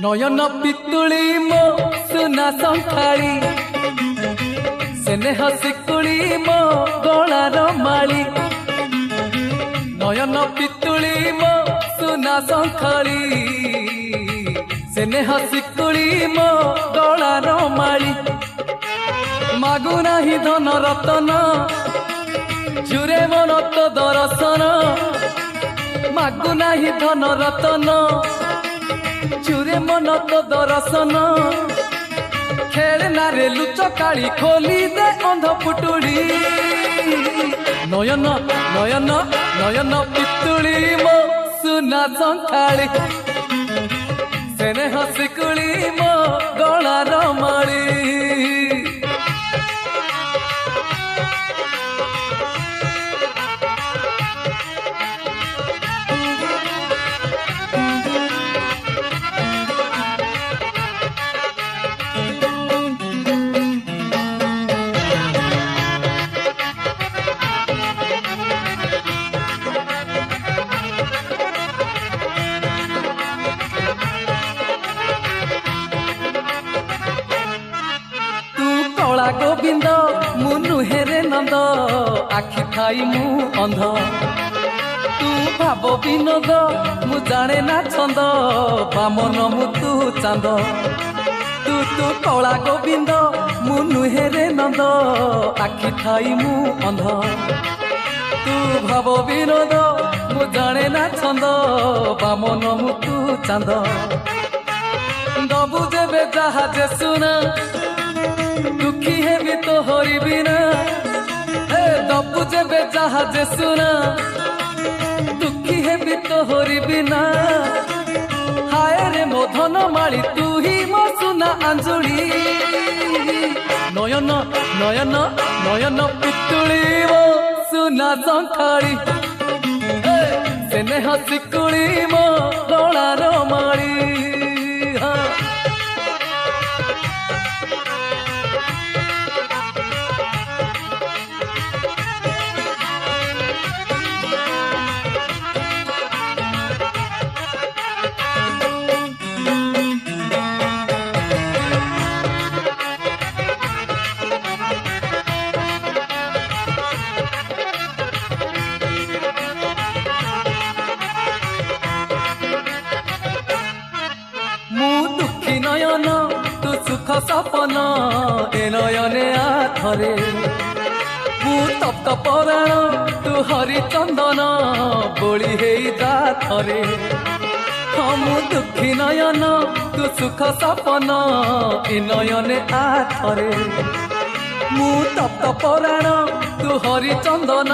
নয়ন পিতুলি মো সুনা সংখাড়ি স্নেহ শিকুড়ি মো গলার মাড়ি নয়ন পিতুলি মো সুনা সংখাড়ি স্নেহ শিকুড়ি মো গলার মাড়ি মাগু নাহি ধন রতন ঝুরে মন তো দর্শন মাগু নাহি ধন রতন চুরে মন তো দর্শন খেলনা রে লুচ কাଳି খোলি দে অন্ধ পুটুড়ি নয়ন নয়ন নয়ন পিতুলি মো সুনা সংখাড়ি স্নেহ শিকুড়ি মো গলার মাড়ি কলা গোবিন্দ মু নুহেরে নন্দ আখি খাই মু অন্ধ তু ভাব বিনোদ মু জানে না ছন্দ বামন মু তু চান্দ তু তু কলা গোবিন্দ মু নুহেরে নন্দ আখি খাই মু অন্ধ তু ভাব বিনোদ মু জানে না ছন্দ বামন মু তু চান্দ দবু যেবে যাহাজে শুনা দুঃখী হেবি তো হরিবি না হে দবু যেবে যাহাজে শুনা দুঃখী হেবি তো হরিবি না হায় রে মো ধন মাড়ি তুহি মো সুনা আঞ্জুড়ি নয়ন নয়ন নয়ন পিতুলি মো সুনা সংখাড়ি স্নেহ শিকুড়ি মো গলার মাড়ি নয়ন তু সুখ সপন এ নয়নে আথরে মু তপ্ত পরাণ তু হরিচন্দন বলি হেই দাথরে মু দুঃখী নয়ন তু সুখ সপন এ নয়নে আথরে মু তপ্ত পরাণ তু হরিচন্দন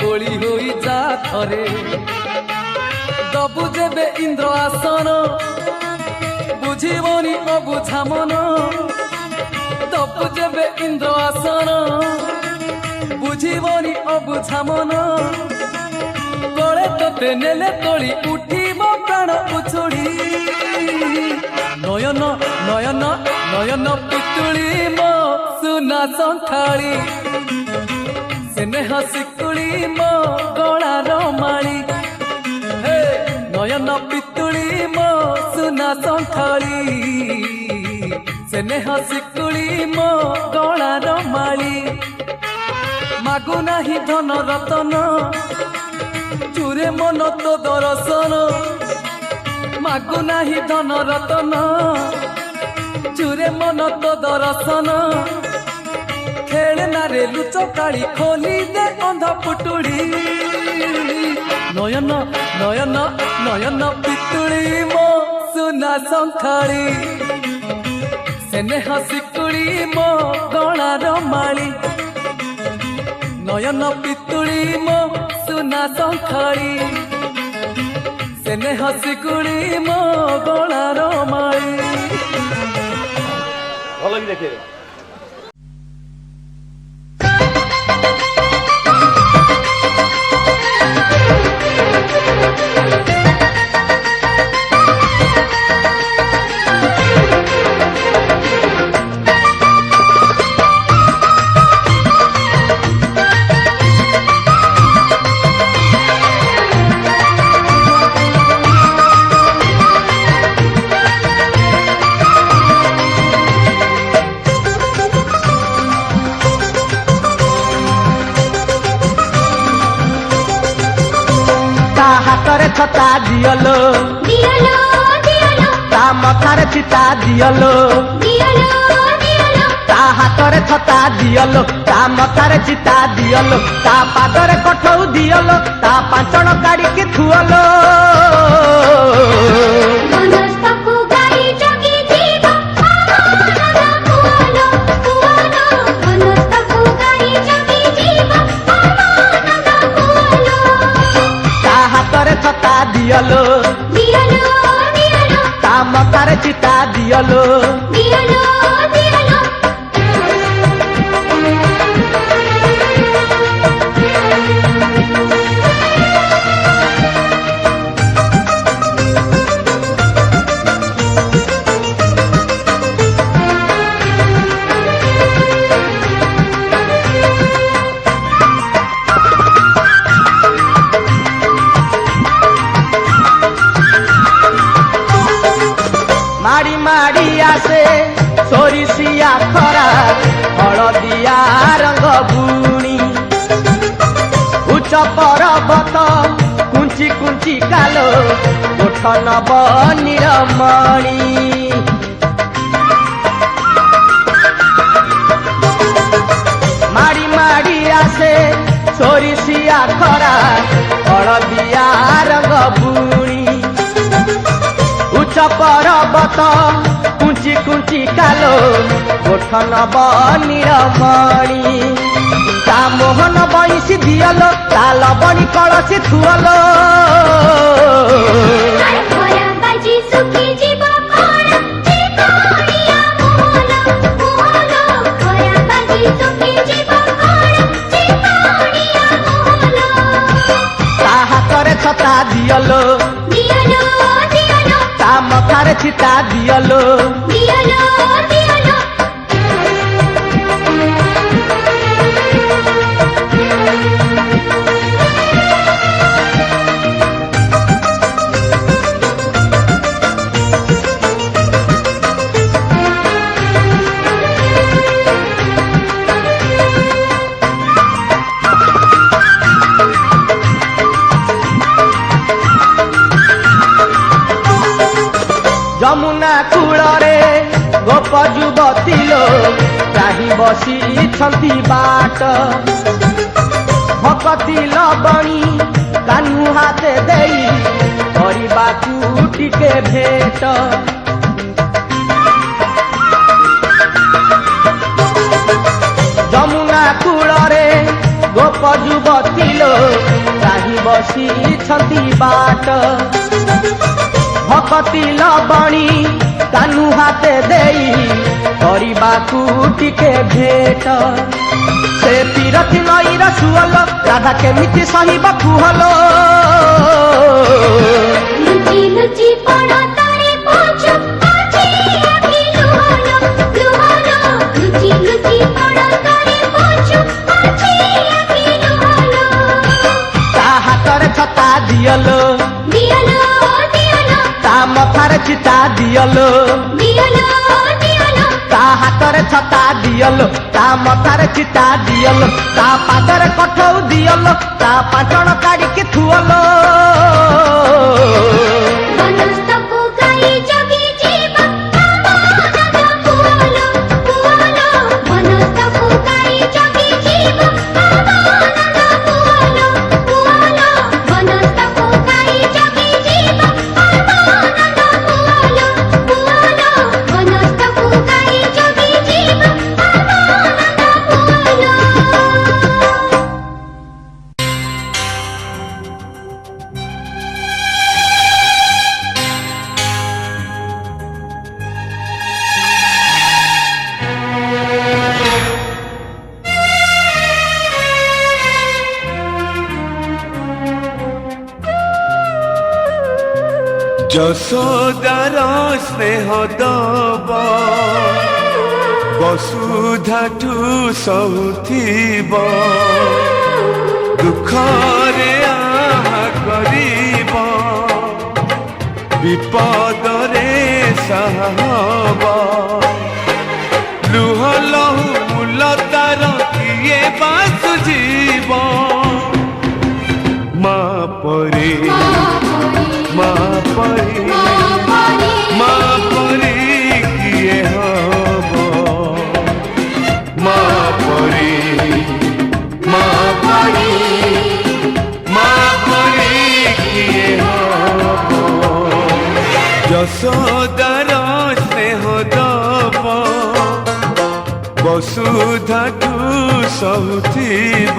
বলি হই যাথরে দবু যেবে ইন্দ্র আসন বুঝিবনি অবুঝা মন দবু যেবে ইন্দ্র আসন বুঝিবনি অবুঝা মন গলে তোতে নেলে তলি উঠিব প্রাণ উছুড়ি নয়ন নয়ন নয়ন পিতুলি মো সুনা সংখাড়ি স্নেহ শিকুড়ি মো গলার মাড়ি হে নয়ন পিতুলি মো সুনা সংখাড়ি স্নেহ শিকুড়ি মো গলার মাড়ি মাগু নাহি ধন রতন চুরে মন তো দর্শন মাগু নাহি ধন রতন চুরে মন তো দর্শন খেলনা রে লুচ কাଳି খোলি দে অন্ধ পুটুড়ি নয়ন নয়ন নয়ন পিতুলি মো সুনা সংখাড়ি স্নেহ শিকুড়ি মো গলার মাড়ি নয়ন পিতুলি মো সুনা সংখাড়ি স্নেহ শিকুড়ি মো গলার মাড়ি ভালো কি দেখে ହାତରେ ଛତା ଦିଅଲୋ ଦିଅଲୋ ଦିଅଲୋ ତା ମଥାରେ ଚିତା ଦିଅଲୋ ଦିଅଲୋ ଦିଅଲୋ ତା ହାତରେ ଛତା ଦିଅଲୋ ତା ମଥାରେ ଚିତା ଦିଅଲୋ ତା ପାଦରେ କଠଉ ଦିଅଲୋ ତା ପାଞ୍ଚଣ କାଢିକି ଥୁଅଲୋ ବନସ୍ତକୁ ଗାଈ ଜଗି ଯିବ ଆନନ୍ଦ ପୁଅଲୋ ପୁଅଲୋ ବନସ୍ତକୁ ଗାଈ ଜଗି ଯିବ ଆନନ୍ଦ ପୁଅଲୋ ତା ହାତରେ ଛତା ଦିଅଲୋ ଦିଅଲୋ ଦିଅଲୋ ତା ମଥାରେ ଚିତା ଦିଅଲୋ ଦିଅଲୋ ଦିଅଲୋ ମାଡ଼ି ମାଡ଼ି ଆସେ ସୋରିଷିଆ ଖରା ହଳଦିଆ ରଙ୍ଗ ବୁଣି ଉଚ୍ଚ ପର୍ବତ କୁଞ୍ଚି କୁଞ୍ଚି କାଲୋ କୋଠ ନବ ନୀଳମଣି ମାଡ଼ି ମାଡ଼ି ଆସେ ସୋରିଷିଆ ଖରା ହଳଦିଆ ରଙ୍ଗ ବୁଣି ଉଚ୍ଚ ପର୍ବତ କୁଞ୍ଚି କୁଞ୍ଚି କାଲୋ ଗୋଠ ନବ ନୀଳମଣି ତା ମୋହନ ବଇଁଶୀ ଦିଅଲୋ ତା ଲବଣୀ କଳସୀ ଥୁଅଲୋ ଖରା ବାଜି ଶୁଖି ଯିବ ଖରା ଚିତୋଳିଆ ମୋହନ ମୋହନ ଖରା ବାଜି ଶୁଖି ଯିବ ଖରା ଚିତୋଳିଆ ମୋହନ ତା ହାତରେ ଛତା ଦିଅଲୋ ଦିଅଲୋ ଦିଅଲୋ ତା ମଥାରେ ଚିତା ଦିଅଲୋ ଦିଅଲୋ ଦିଅଲୋ ଯମୁନା କୂଳରେ ଗୋପ ଯୁବତୀ ଲୋ ଚାହିଁ ବସିଛନ୍ତି ବାଟ ଭକତି ଲବଣୀ କାହ୍ନୁ ହାତେ ଦେଇ କରିବାକୁ ଟିକେ ଭେଟ ଯମୁନା କୂଳରେ ଗୋପ ଯୁବତୀ ଲୋ ଚାହିଁ ବସିଛନ୍ତି ବାଟ ଭକତି ଲବଣୀ କାହ୍ନୁ ହାତେ ଦେଇ କରିବାକୁ ଟିକେ ଭେଟ ସେ ପିରତି ନଈର ସୁଅଲୋ ରାଧା କେମିତି ସହିବ କୁହଲୋ ଲୁଚି ଲୁଚି ପଡ଼ ତଳେ ପଛୁ ଆଖି ଆଖି ଲୁହଲୋ ଲୁହଲୋ ଲୁଚି ଲୁଚି ପଡ଼ ତଳେ ପଛୁ ଆଖି ଆଖି ଲୁହଲୋ ତା ହାତରେ ଛତା ଦିଅଲୋ ଦିଅଲୋ ଦିଅଲୋ ତା ମଥାରେ ଚିତା ଦିଅଲୋ ଦିଅଲୋ ଦିଅଲୋ ତା ହାତରେ ଛତା ଦିଅଲୋ ତା ମଥାରେ ଚିତା ଦିଅଲୋ ତା ପାଦରେ କଠଉ ଦିଅଲୋ ତା ପାଞ୍ଚଣ କାଢିକି ଥୁଅଲୋ ବନସ୍ତକୁ ଗାଈ ଜଗି ଯିବ ଆନନ୍ଦ ପୁଅଲୋ ପୁଅଲୋ ବନସ୍ତକୁ ଗାଈ ଜଗି ଯିବ ଆନନ୍ଦ ପୁଅଲୋ ପୁଅଲୋ ବନସ୍ତକୁ ଗାଈ ଜଗି ଯିବ ଆନନ୍ଦ ପୁଅଲୋ ପୁଅଲୋ ବନସ୍ତକୁ ଗାଈ ଜଗି ଯିବ ଆନନ୍ଦ ପୁଅଲୋ যশোদার স্নেহ দব বসুধাঠু সহুথিব দুঃখরে আহা করিব বিপদরে সাহা হব লুহ লহু মূলতার কিয়ে বাসুজিব মা ପରି ମା ପରି ମା ପରି କିଏ ହବ ମା ପରି ମା ପରି ମା ପରି କିଏ ହବ ଯଶୋଦାର ସ୍ନେହ ଦବ ବସୁଧାଠୁ ସହୁଥିବ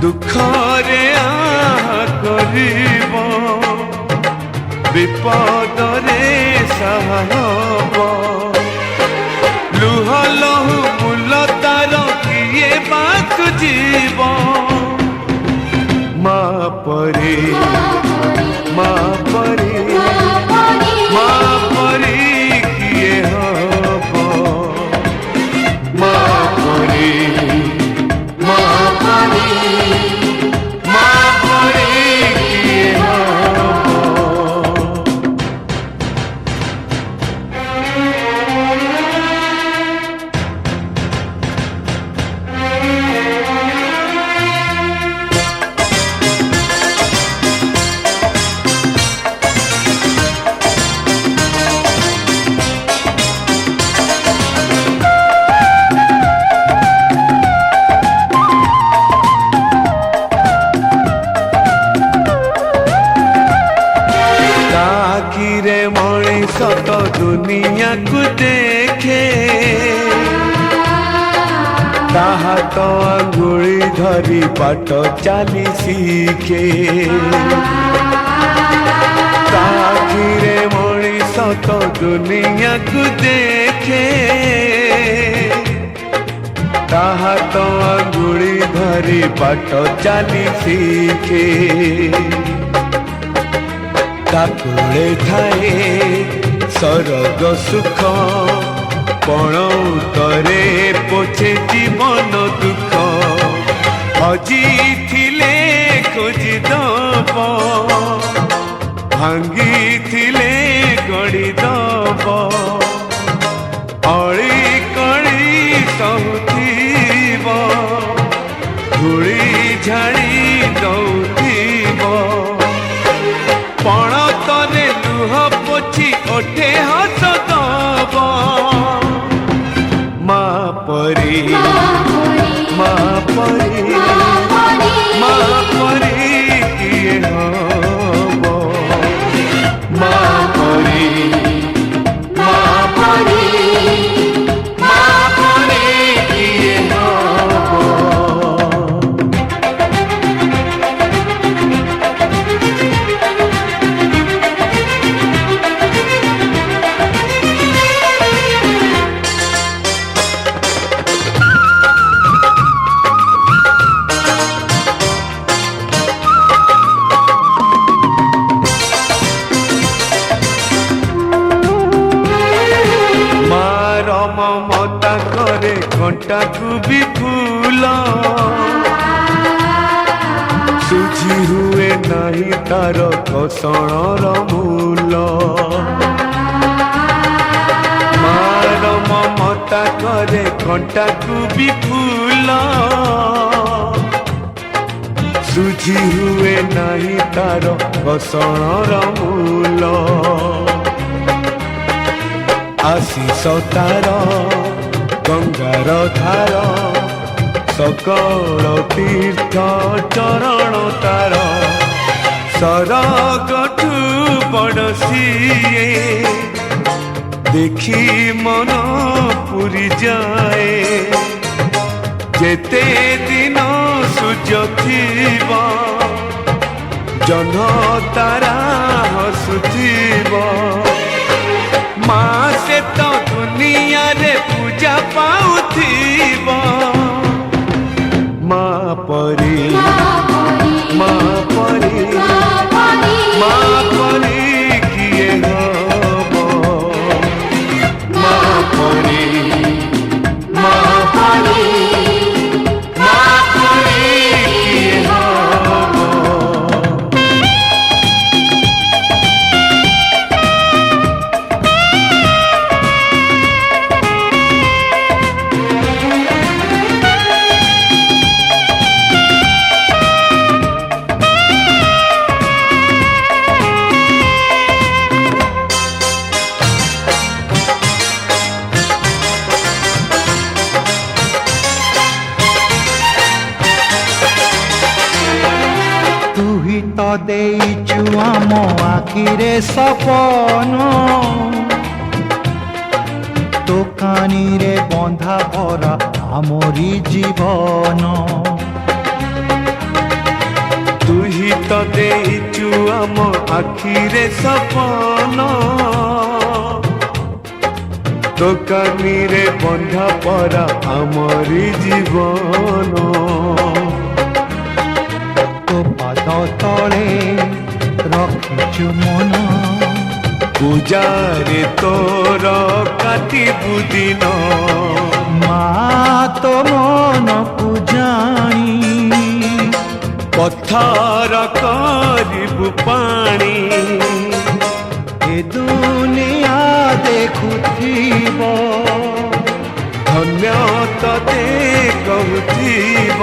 ଦୁଃଖରେ ଆହା କରିବ ବିପଦରେ ସାହା ହବ ଲୁହ ଲହୁ ମୂଲ ତାର କିଏ ବାକୁ ଯିବ ମା ପରି ମା ପରି ମା ପରି କିଏ ହବ ମା ପରି ମା ପରି ମା ପରି କିଏ ହବ ଆଖିରେ ମଣିଷ ତ ଦୁନିଆକୁ ଦେଖେ ତାହା ତ ଆଙ୍ଗୁଳି ଧରି ପାଠ ଚାଲି ଶିଖେ ଆଖିରେ ମଣିଷ ତ ଦୁନିଆକୁ ଦେଖେ ତାହା ତ ଆଙ୍ଗୁଳି ଧରି ପାଠ ଚାଲି ଶିଖେ ତାକୁଳେ ଥାଏ ସରଗ ସୁଖ ପଣ ଉତରେ ପୋଛେ ଜୀବନ ଦୁଃଖ ହଜିଥିଲେ ଖୋଜିଦବ ଭାଙ୍ଗିଥିଲେ ଗଢ଼ିଦବ ଅଳି କଳି ସହୁଥିବ ଧୂଳି ଝାଡ଼ି ଦଉଥିବ ପଣତରେ ଲୁହ ପୋଛି ଓଠେ ହସ ଦବ ମା ପରି ମା ପରି ମା ପରି କିଏ ହବ ମା ପରି ମା ପରି ମା ପରି କିଏ ହବ ମମତା କରେ କଣ୍ଟାକୁ ବି ଫୁଲ ସୁଝି ହୁଏ ନାହିଁ ତାର କଷଣର ମୂଲ ମାର ମମତା କରେ କଣ୍ଟାକୁ ବି ଫୁଲ ସୁଝି ହୁଏ ନାହିଁ ତାର କଷଣର ମୂଲ ଆଶିଷ ତାର ଗଙ୍ଗାର ଧାର ସକଳ ତୀର୍ଥ ଚରଣ ତାର ସରଗଠୁ ବଡ଼ ସିଏ ଦେଖି ମନ ପୁରି ଯାଏ ଯେତେ ଦିନ ସୂର୍ଯ୍ୟ ଥିବ ଜହ୍ନ ତାରା ହସୁଥିବ ମା ସେ ତ ଦୁନିଆରେ ପୂଜା ପାଉଥିବ ମା ପରି ମା ପରି ମା ପରି କିଏ ହବ ମା ପରି ମା ପରି ମା ପରି କିଏ ହବ হি তো ଦେଇଛୁ ଆମ ଆଖିରେ ସପନ ଦୋକାନୀରେ ବନ୍ଧା ଭରା ଆମରି ଜୀବନ ତୁ ହି ତ ଦେଇଛୁ ଆମ ଆଖିରେ ସପନ ଦୋକାନୀରେ ବନ୍ଧା ପରା ଆମରି ଜୀବନ ତୋ ପାଦ ତଳେ ରଖିଛୁ ମନ ପୂଜାରେ ତୋର କାଟିବୁ ଦିନ ମା ତୋ ମନକୁ ଜାଣି ପଥର କରିବୁ ପାଣି ଏ ଦୁନିଆ ଦେଖୁଥିବ ଧନ୍ୟ ତତେ କହୁଥିବ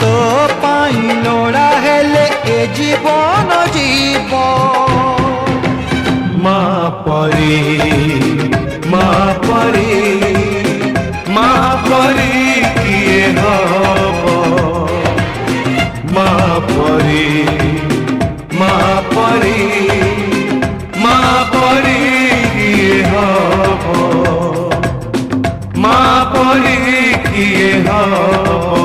ତୋ ପାଇଁ ଲୋଡ଼ା ହେଲେ ଏ ଜୀବନ ଯିବ ମା ପରି ମା ପରି ମା ପରି କିଏ ହବ ମା ପରି ମା ପରି ମା ପରି କିଏ ହବ ମା ପରି କିଏ ହବ